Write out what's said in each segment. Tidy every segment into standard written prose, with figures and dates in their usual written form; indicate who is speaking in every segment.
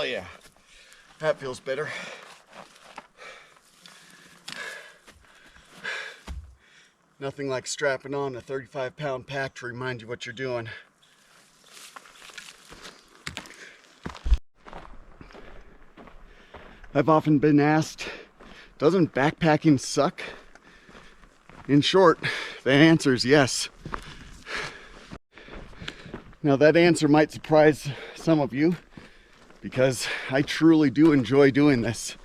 Speaker 1: yeah, that feels better. Nothing like strapping on a 35-pound pack to remind you what you're doing. I've often been asked, doesn't backpacking suck? In short, the answer is yes. Now that answer might surprise some of you because I truly do enjoy doing this,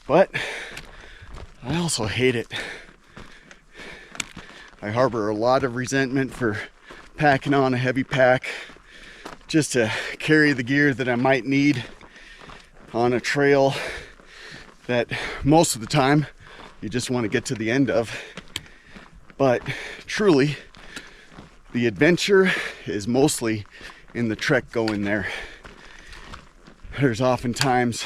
Speaker 1: but I also hate it. I harbor a lot of resentment for packing on a heavy pack just to carry the gear that I might need on a trail that most of the time you just want to get to the end of. But truly, the adventure is mostly in the trek going there. There's oftentimes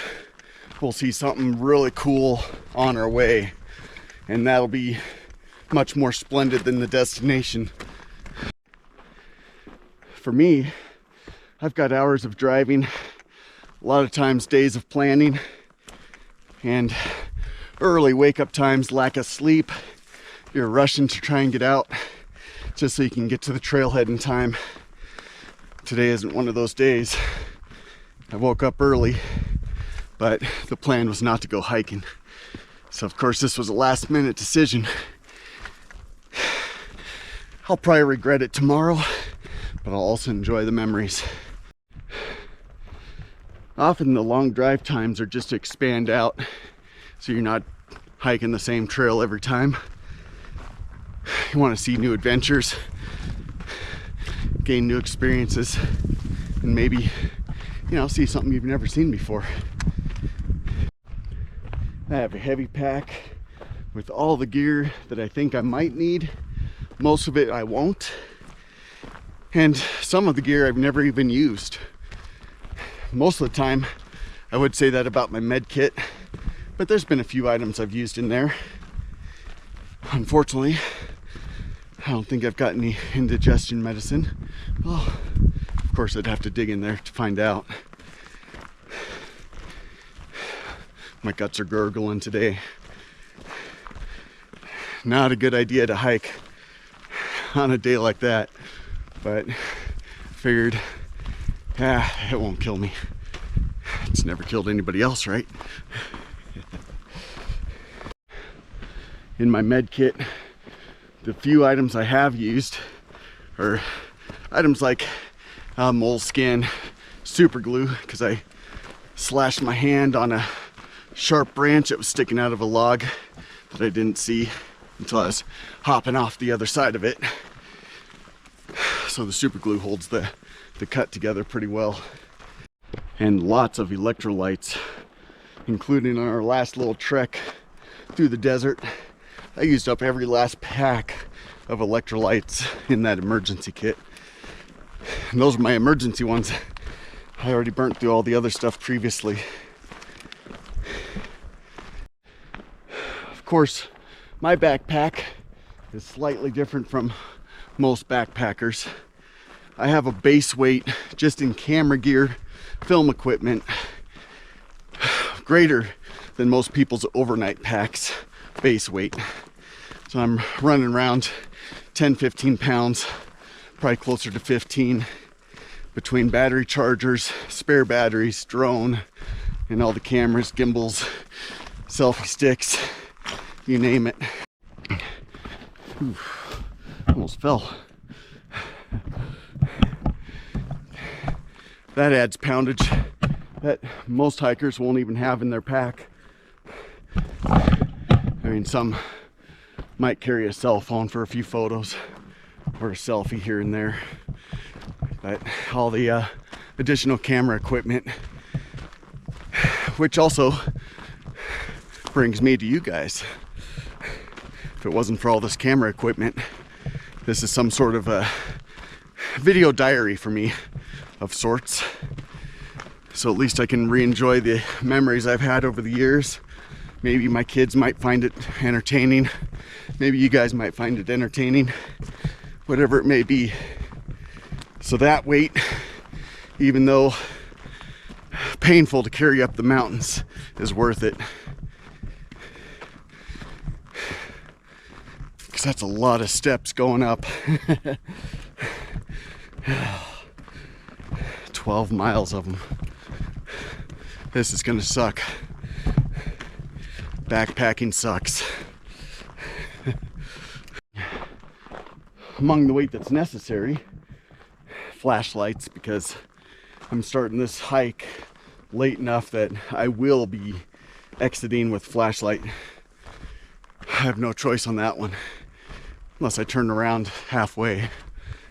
Speaker 1: we'll see something really cool on our way, and that'll be much more splendid than the destination. For me, I've got hours of driving, a lot of times days of planning, and early wake-up times, lack of sleep. You're rushing to try and get out just so you can get to the trailhead in time. Today isn't one of those days. I woke up early, but the plan was not to go hiking. So of course this was a last-minute decision. I'll probably regret it tomorrow, but I'll also enjoy the memories. Often the long drive times are just to expand out, so you're not hiking the same trail every time. You want to see new adventures, gain new experiences, and maybe, see something you've never seen before. I have a heavy pack with all the gear that I think I might need. Most of it I won't. And some of the gear I've never even used. Most of the time, I would say that about my med kit, but there's been a few items I've used in there. Unfortunately, I don't think I've got any indigestion medicine. Well, of course I'd have to dig in there to find out. My guts are gurgling today. Not a good idea to hike on a day like that, but figured, it won't kill me. It's never killed anybody else, right? In my med kit, the few items I have used are items like moleskin, super glue, because I slashed my hand on a sharp branch that was sticking out of a log that I didn't see until I was hopping off the other side of it. So the super glue holds the cut together pretty well. And lots of electrolytes, including on our last little trek through the desert. I used up every last pack of electrolytes in that emergency kit. And those are my emergency ones. I already burnt through all the other stuff previously. Of course, my backpack is slightly different from most backpackers. I have a base weight, just in camera gear, film equipment, greater than most people's overnight packs base weight. So I'm running around 10-15 pounds, probably closer to 15, between battery chargers, spare batteries, drone, and all the cameras, gimbals, selfie sticks, you name it. Oof, almost fell. That adds poundage that most hikers won't even have in their pack. I mean, some might carry a cell phone for a few photos or a selfie here and there, but all the additional camera equipment, which also brings me to you guys. If it wasn't for all this camera equipment, this is some sort of a video diary for me of sorts. So at least I can re-enjoy the memories I've had over the years. Maybe my kids might find it entertaining. Maybe you guys might find it entertaining. Whatever it may be. So that weight, even though painful to carry up the mountains is worth it. Because that's a lot of steps going up. 12 miles of them. This is gonna suck. Backpacking sucks. Among the weight that's necessary, flashlights, because I'm starting this hike late enough that I will be exiting with flashlight. I have no choice on that one, unless I turn around halfway.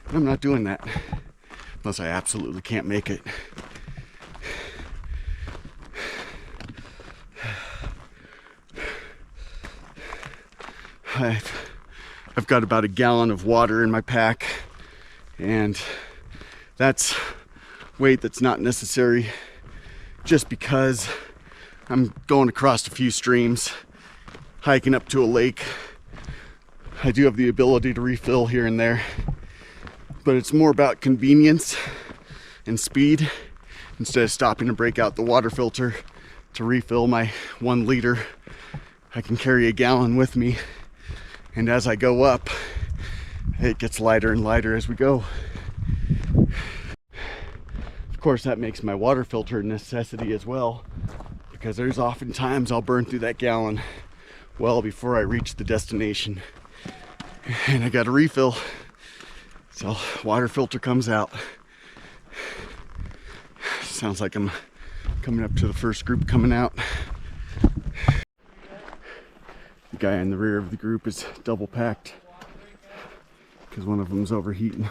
Speaker 1: And I'm not doing that, unless I absolutely can't make it. I've got about a gallon of water in my pack, and that's weight that's not necessary just because I'm going across a few streams, hiking up to a lake. I do have the ability to refill here and there, but it's more about convenience and speed. Instead of stopping to break out the water filter to refill my 1 liter, I can carry a gallon with me. And as I go up, it gets lighter and lighter as we go. Of course, that makes my water filter a necessity as well, because there's often times I'll burn through that gallon well before I reach the destination. And I got to refill, so water filter comes out. Sounds like I'm coming up to the first group coming out. The guy in the rear of the group is double packed because one of them's overheating.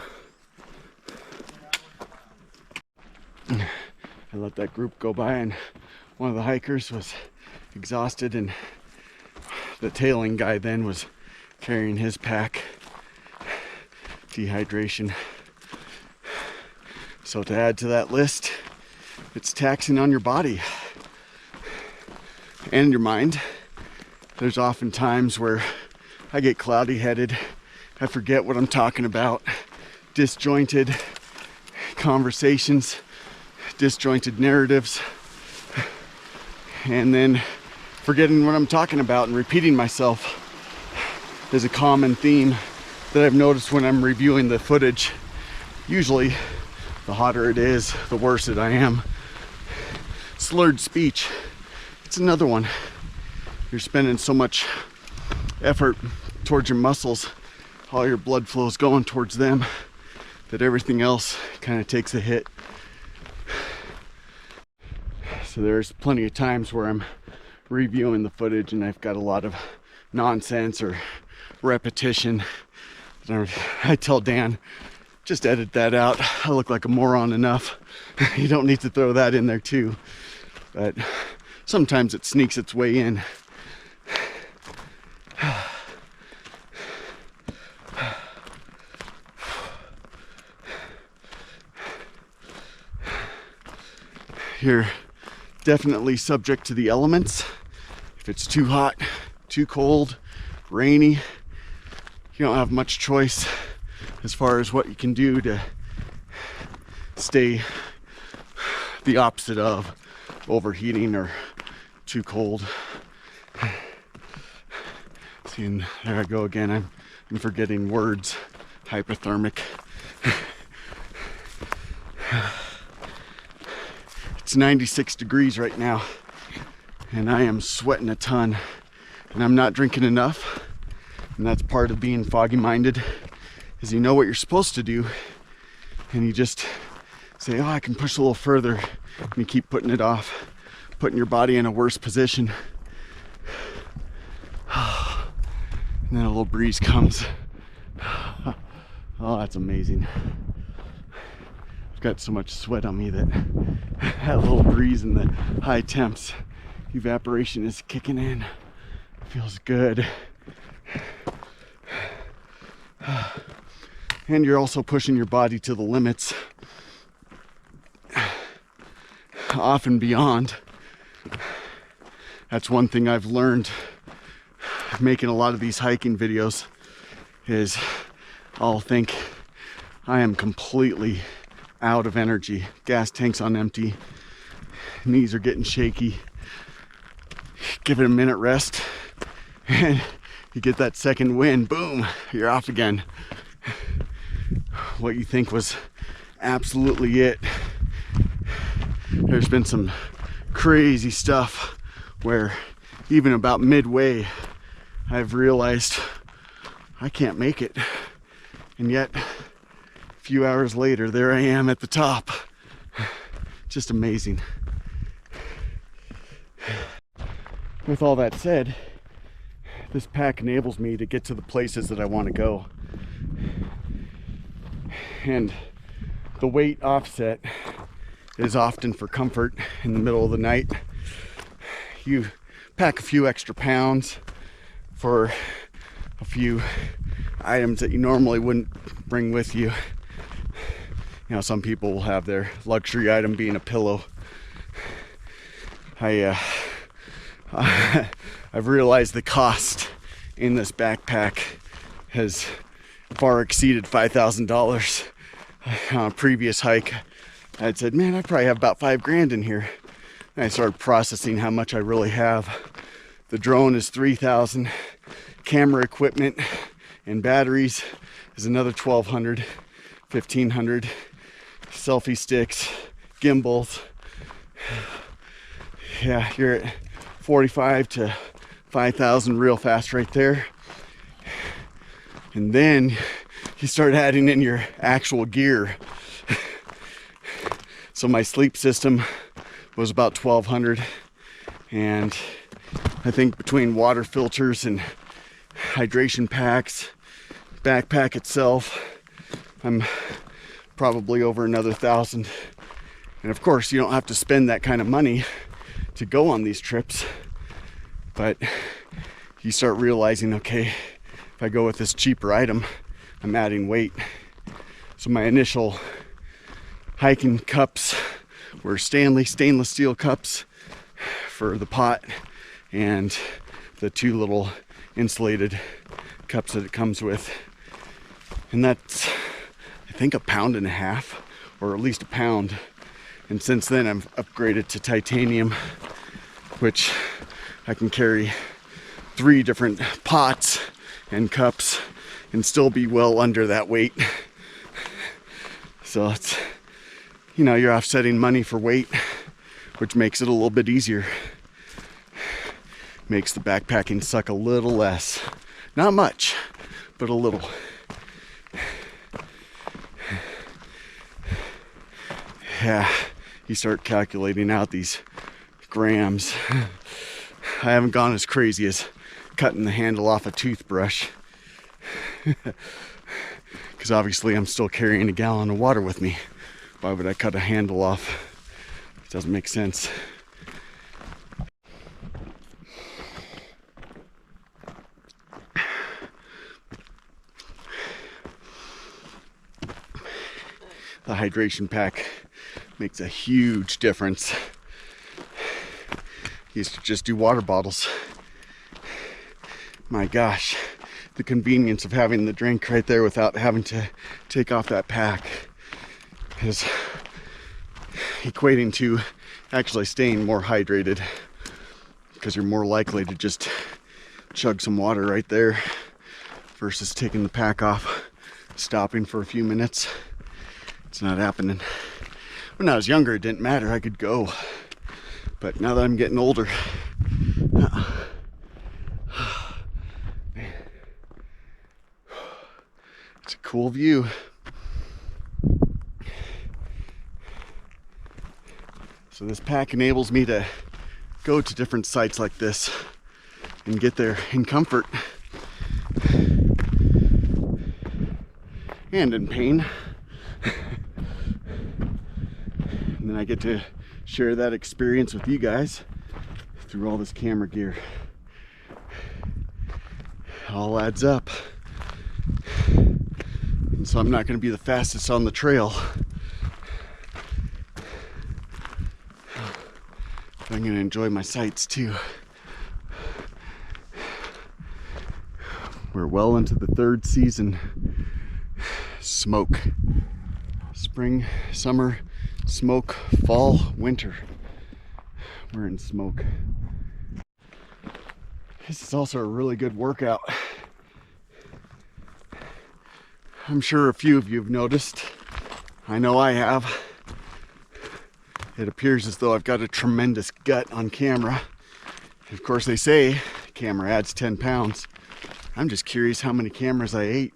Speaker 1: I let that group go by, and one of the hikers was exhausted, and the tailing guy then was carrying his pack. Dehydration. So to add to that list, it's taxing on your body and your mind. There's often times where I get cloudy headed, I forget what I'm talking about, disjointed conversations, disjointed narratives, and then forgetting what I'm talking about and repeating myself is a common theme that I've noticed when I'm reviewing the footage. Usually, the hotter it is, the worse it I am. Slurred speech, it's another one. You're spending so much effort towards your muscles, all your blood flow's going towards them, that everything else kind of takes a hit. So there's plenty of times where I'm reviewing the footage and I've got a lot of nonsense or repetition. I tell Dan, just edit that out. I look like a moron enough. You don't need to throw that in there too. But sometimes it sneaks its way in. You're definitely subject to the elements. If it's too hot, too cold, rainy, you don't have much choice as far as what you can do to stay the opposite of overheating or too cold. See, and there I go again. I'm forgetting words. Hypothermic. It's 96 degrees right now, and I am sweating a ton, and I'm not drinking enough. And that's part of being foggy-minded, is you know what you're supposed to do, and you just say, oh, I can push a little further, and you keep putting it off, putting your body in a worse position. And then a little breeze comes. Oh, that's amazing. I've got so much sweat on me that that little breeze and the high temps, evaporation is kicking in. It feels good. And you're also pushing your body to the limits, often beyond. That's one thing I've learned making a lot of these hiking videos, is I'll think I am completely out of energy, gas tank's on empty, Knees are getting shaky. Give it a minute rest, and you get that second wind, boom, you're off again. What you think was absolutely it. There's been some crazy stuff where even about midway, I've realized I can't make it. And yet, a few hours later, there I am at the top. Just amazing. With all that said, this pack enables me to get to the places that I want to go. And the weight offset is often for comfort in the middle of the night. You pack a few extra pounds for a few items that you normally wouldn't bring with you. You know, some people will have their luxury item being a pillow. I've realized the cost in this backpack has far exceeded $5,000. On a previous hike, I'd said, man, I probably have about $5,000 in here. And I started processing how much I really have. The drone is $3,000. Camera equipment and batteries is another $1,200, $1,500. Selfie sticks, gimbals. Yeah, you're at 45 to 5,000 real fast right there. And then you start adding in your actual gear. So my sleep system was about $1,200, and I think between water filters and hydration packs, backpack itself, I'm probably over another $1,000. And of course, you don't have to spend that kind of money to go on these trips, but you start realizing, okay, if I go with this cheaper item, I'm adding weight. So my initial hiking cups were stainless steel cups for the pot, and the 2 little insulated cups that it comes with. And that's, I think, 1.5 pounds, or at least 1 pound. And since then I've upgraded to titanium, which I can carry 3 different pots and cups and still be well under that weight. So it's, you know, you're offsetting money for weight, which makes it a little bit easier. Makes the backpacking suck a little less. Not much, but a little. Yeah, you start calculating out these grams. I haven't gone as crazy as cutting the handle off a toothbrush, because obviously I'm still carrying a gallon of water with me. Why would I cut a handle off? It doesn't make sense. The hydration pack makes a huge difference. Used to just do water bottles. My gosh, the convenience of having the drink right there without having to take off that pack is equating to actually staying more hydrated, because you're more likely to just chug some water right there versus taking the pack off, stopping for a few minutes. It's not happening. When I was younger, it didn't matter. I could go. But now that I'm getting older, it's a cool view. So this pack enables me to go to different sites like this and get there in comfort and in pain. And then I get to share that experience with you guys through all this camera gear. It all adds up. And so I'm not going to be the fastest on the trail, but I'm going to enjoy my sights too. We're well into the 3rd season. Smoke. Spring, summer, smoke, fall, winter. we're in smoke. This is also a really good workout. I'm sure a few of you have noticed. I know I have. It appears as though I've got a tremendous gut on camera. Of course, they say camera adds 10 pounds. I'm just curious how many cameras I ate,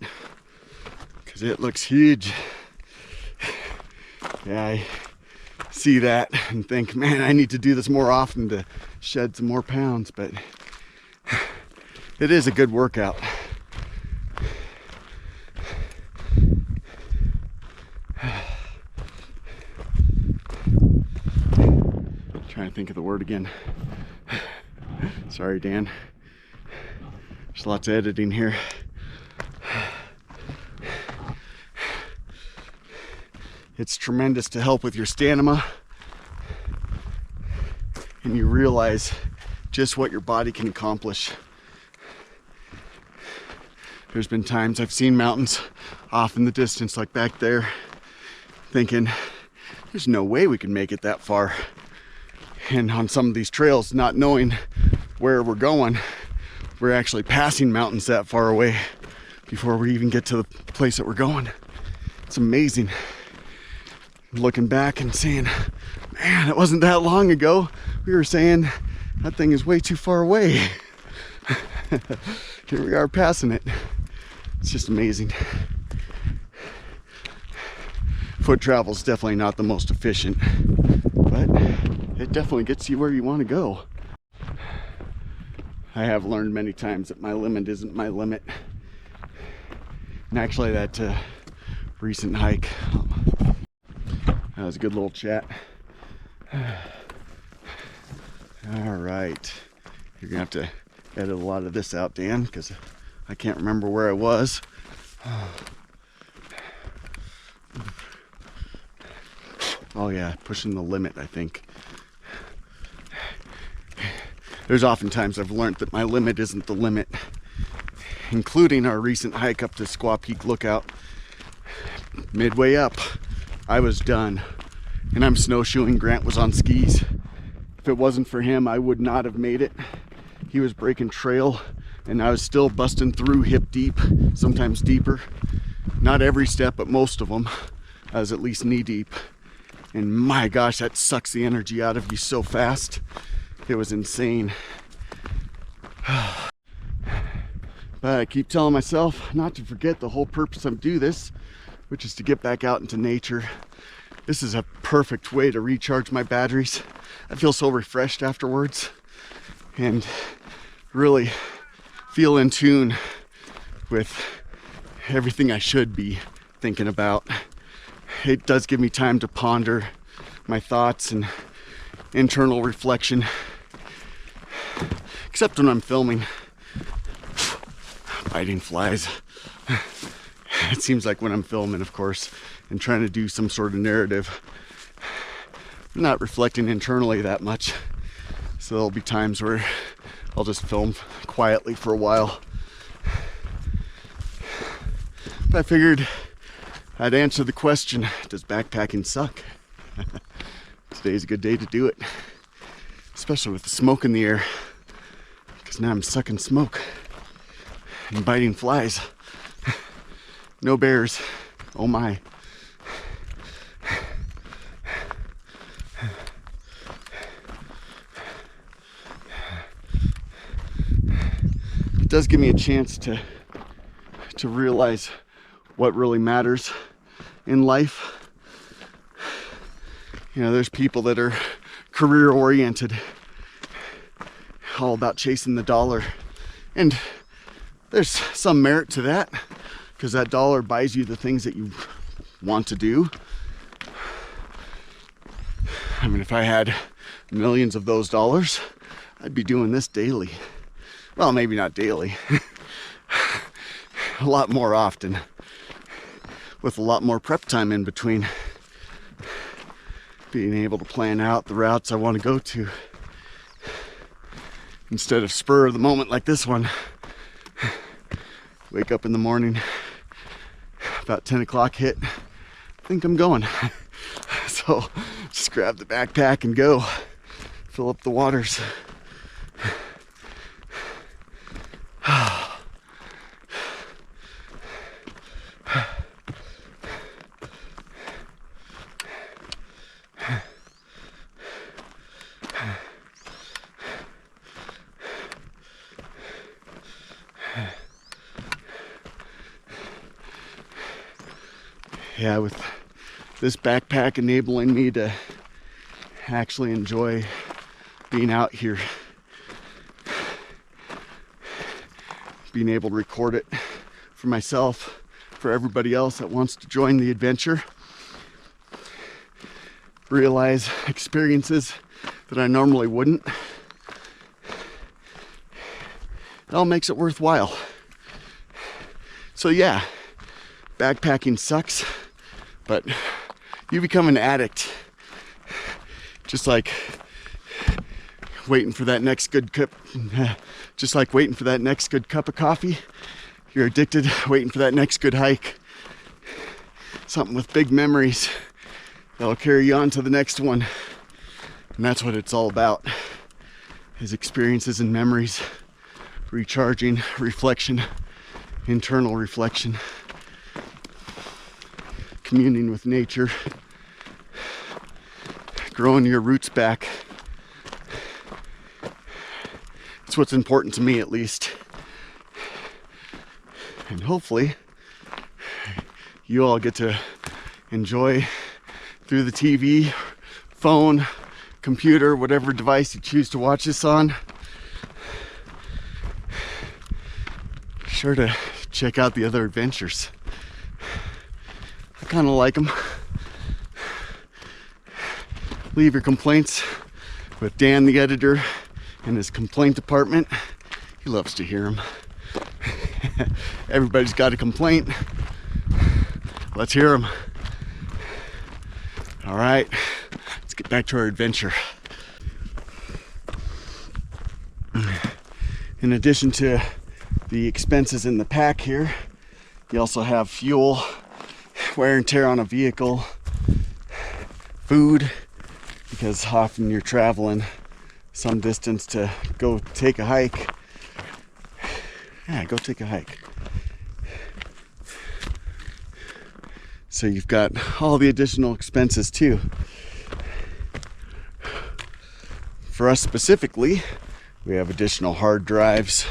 Speaker 1: because it looks huge. Yeah, I see that and think, man, I need to do this more often to shed some more pounds, but it is a good workout. Trying to think of the word again. Sorry, Dan. There's lots of editing here. It's tremendous to help with your stamina, and you realize just what your body can accomplish. There's been times I've seen mountains off in the distance, like back there, thinking, there's no way we can make it that far. And on some of these trails, not knowing where we're going, we're actually passing mountains that far away before we even get to the place that we're going. It's amazing. Looking back and saying, man, it wasn't that long ago we were saying that thing is way too far away. Here we are passing it. It's just amazing. Foot travel is definitely not the most efficient, but it definitely gets you where you want to go. I have learned many times that my limit isn't my limit. And actually that recent hike, that was a good little chat. All right, you're gonna have to edit a lot of this out, Dan, because I can't remember where I was. Oh yeah, pushing the limit, I think. There's oftentimes I've learned that my limit isn't the limit, including our recent hike up to Squaw Peak Lookout. Midway up, I was done, and I'm snowshoeing. Grant was on skis. If it wasn't for him, I would not have made it. He was breaking trail, and I was still busting through hip deep, sometimes deeper. Not every step, but most of them. I was at least knee deep. And my gosh, that sucks the energy out of you so fast. It was insane. But I keep telling myself not to forget the whole purpose of do this, which is to get back out into nature. This is a perfect way to recharge my batteries. I feel so refreshed afterwards and really feel in tune with everything I should be thinking about. It does give me time to ponder my thoughts and internal reflection, except when I'm filming. Biting flies. It seems like when I'm filming, of course, and trying to do some sort of narrative, I'm not reflecting internally that much. So there'll be times where I'll just film quietly for a while. But I figured I'd answer the question, does backpacking suck? Today's a good day to do it, especially with the smoke in the air, because now I'm sucking smoke and biting flies. No bears, oh my. It does give me a chance to realize what really matters in life. You know, there's people that are career oriented, all about chasing the dollar, and there's some merit to that, because that dollar buys you the things that you want to do. I mean, if I had millions of those dollars, I'd be doing this daily. Well, maybe not daily. A lot more often, with a lot more prep time in between. Being able to plan out the routes I want to go to, instead of spur of the moment like this one. Wake up in the morning, about 10 o'clock hit, I think I'm going. So just grab the backpack and go. fill up the waters. Yeah, with this backpack enabling me to actually enjoy being out here, being able to record it for myself, for everybody else that wants to join the adventure, realize experiences that I normally wouldn't. It all makes it worthwhile. So yeah, backpacking sucks, but you become an addict. Just like waiting for that next good cup, of coffee, you're addicted, waiting for that next good hike. Something with big memories that'll carry you on to the next one. And that's what it's all about, is experiences and memories, recharging, reflection, internal reflection, communing with nature, growing your roots back. It's what's important to me, at least. And hopefully you all get to enjoy through the TV, phone, computer, whatever device you choose to watch this on. Be sure to check out the other adventures. I kind of like them. Leave your complaints with Dan, the editor, in his complaint department. He loves to hear them. Everybody's got a complaint. Let's hear them. All right, let's get back to our adventure. In addition to the expenses in the pack here, you also have fuel, wear and tear on a vehicle, food, because often you're traveling some distance to go take a hike. Yeah, go take a hike. So you've got all the additional expenses too. For us specifically, we have additional hard drives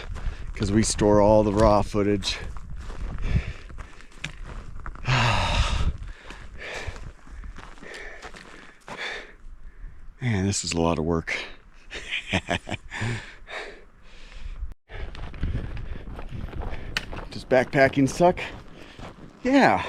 Speaker 1: because we store all the raw footage. Man, this is a lot of work. Does backpacking suck? Yeah.